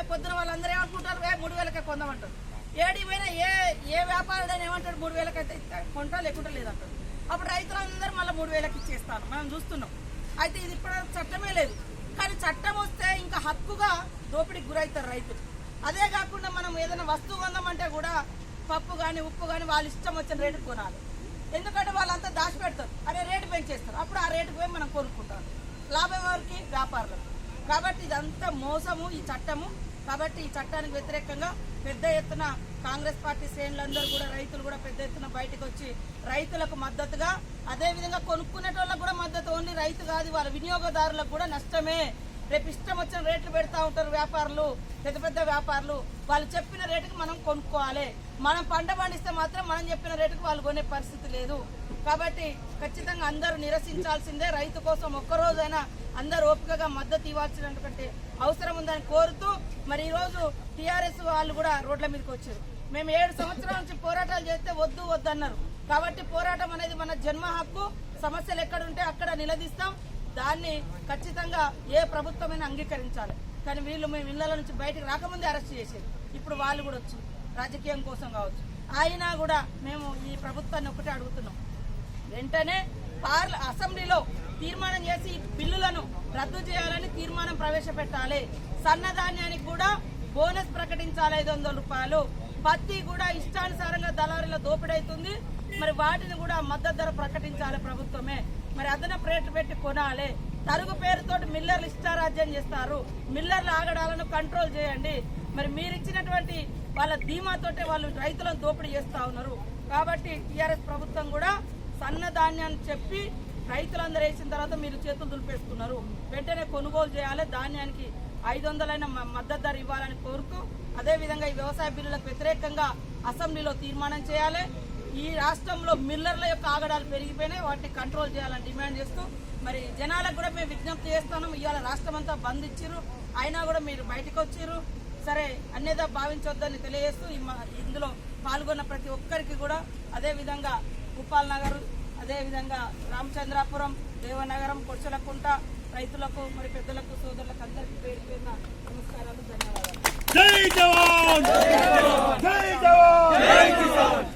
రేపు పొద్దున వాళ్ళందరూ ఏమనుకుంటారు 3000కే కొందామంటారు. ఏడికి పోయినా ఏ వ్యాపారుడైనా ఏమంటాడు 3000కి అయితే కొంటా లేకుంటే లేదంటారు. అప్పుడు రైతులందరూ మళ్ళీ 3000కి ఇచ్చేస్తాను మనం చూస్తున్నాం. అయితే ఇది ఇప్పుడు చట్టమే లేదు. కానీ చట్టం వస్తే ఇంకా హక్కుగా దోపిడీకి గురవుతారు రైతులు. అదే కాకుండా మనం ఏదైనా వస్తువు కొందామంటే కూడా పప్పు కానీ ఉప్పు కానీ వాళ్ళు ఇష్టం వచ్చిన రేటుకు కొనాలి. ఎందుకంటే వాళ్ళంతా దాచిపెడతారు, అరే రేటు పెంచేస్తారు. అప్పుడు ఆ రేటుకు పోయి మనం కొనుక్కుంటాం. లాభం ఎవరికి? వ్యాపారులకు. కాబట్టి ఇదంతా మోసము ఈ చట్టము. కాబట్టి ఈ చట్టానికి వ్యతిరేకంగా పెద్ద ఎత్తున కాంగ్రెస్ పార్టీ శ్రేణులందరూ కూడా రైతులు కూడా పెద్ద ఎత్తున బయటకు వచ్చి రైతులకు మద్దతుగా, అదేవిధంగా కొనుక్కునేటోళ్ళకు కూడా మద్దతు. ఓన్లీ రైతు కాదు, వాళ్ళ వినియోగదారులకు కూడా నష్టమే. రేపు ఇష్టం వచ్చిన రేట్లు పెడతా ఉంటారు వ్యాపారులు, పెద్ద పెద్ద వ్యాపారులు. వాళ్ళు చెప్పిన రేటుకి మనం కొనుక్కోవాలి. మనం పంట పండిస్తే మాత్రం మనం చెప్పిన రేటుకు వాళ్ళు కొనే పరిస్థితి లేదు. కాబట్టి ఖచ్చితంగా అందరూ నిరసించాల్సిందే. రైతు కోసం ఒక్కరోజైనా అందరూ ఓపికగా మద్దతు ఇవ్వాల్సినటువంటి అవసరం ఉందని కోరుతూ, మరి ఈరోజు టీఆర్ఎస్ వాళ్ళు కూడా రోడ్ల మీదకి వచ్చారు. మేము 7 సంవత్సరాల నుంచి పోరాటాలు చేస్తే వద్దు వద్దన్నారు. కాబట్టి పోరాటం అనేది మన జన్మ హక్కు. సమస్యలు ఎక్కడుంటే అక్కడ నిలదీస్తాం. దాన్ని ఖచ్చితంగా ఏ ప్రభుత్వమైనా అంగీకరించాలి. కానీ వీళ్ళు మేము ఇళ్ల నుంచి బయటకు రాకముందే అరెస్ట్ చేసేది. ఇప్పుడు వాళ్ళు కూడా వచ్చి రాజకీయం కోసం కావచ్చు. అయినా కూడా మేము ఈ ప్రభుత్వాన్ని ఒకటే అడుగుతున్నాం, వెంటనే అసెంబ్లీలో తీర్మానం చేసి బిల్లులను రద్దు చేయాలని తీర్మానం ప్రవేశపెట్టాలి. సన్నధాన్యానికి కూడా బోనస్ ప్రకటించాలి 500 రూపాయలు. పత్తి కూడా ఇష్టానుసారంగా దళారీల దోపిడవుతుంది. మరి వాటిని కూడా మద్దతు ధర ప్రకటించాలి ప్రభుత్వమే. మరి అదనపు రేట్లు పెట్టి కొనాలి. తరుగు పేరుతో మిల్లర్లు ఇష్టారాజ్యం చేస్తారు. మిల్లర్ల ఆగడాలను కంట్రోల్ చేయండి. మరి మీరిచ్చినటువంటి వాళ్ళ ధీమాతోటే వాళ్ళు రైతులను దోపిడీ చేస్తా ఉన్నారు. కాబట్టి టీఆర్ఎస్ ప్రభుత్వం కూడా సన్నధాన్యాన్ని చెప్పి రైతులందరూ వేసిన తర్వాత మీరు చేతులు దులిపేసుకున్నారు. వెంటనే కొనుగోలు చేయాలి. ధాన్యానికి 500 మద్దతు ధర ఇవ్వాలని కోరుతూ, అదేవిధంగా ఈ వ్యవసాయ బిల్లులకు వ్యతిరేకంగా అసెంబ్లీలో తీర్మానం చేయాలి. ఈ రాష్ట్రంలో మిల్లర్ల యొక్క ఆగడాలు పెరిగిపోయినాయి, వాటిని కంట్రోల్ చేయాలని డిమాండ్ చేస్తూ మరి జనాలకు కూడా మేము విజ్ఞప్తి చేస్తున్నాం. ఇవాళ రాష్ట్రం అంతా బంద్ ఇచ్చిర్రు, అయినా కూడా మీరు బయటకు వచ్చిర్రు. సరే అన్యదా భావించొద్దని తెలియజేస్తూ ఇందులో పాల్గొన్న ప్రతి ఒక్కరికి కూడా, అదేవిధంగా భూపాల్ నగర్, అదేవిధంగా రామచంద్రాపురం, దేవనగరం, కొచ్చలకుంట రైతులకు మరి పెద్దలకు సోదరులకు అందరికీ పేరు పేరున నమస్కారాలు, ధన్యవాదాలు. జై జవాన్, జై జవాన్, జై కిసాన్.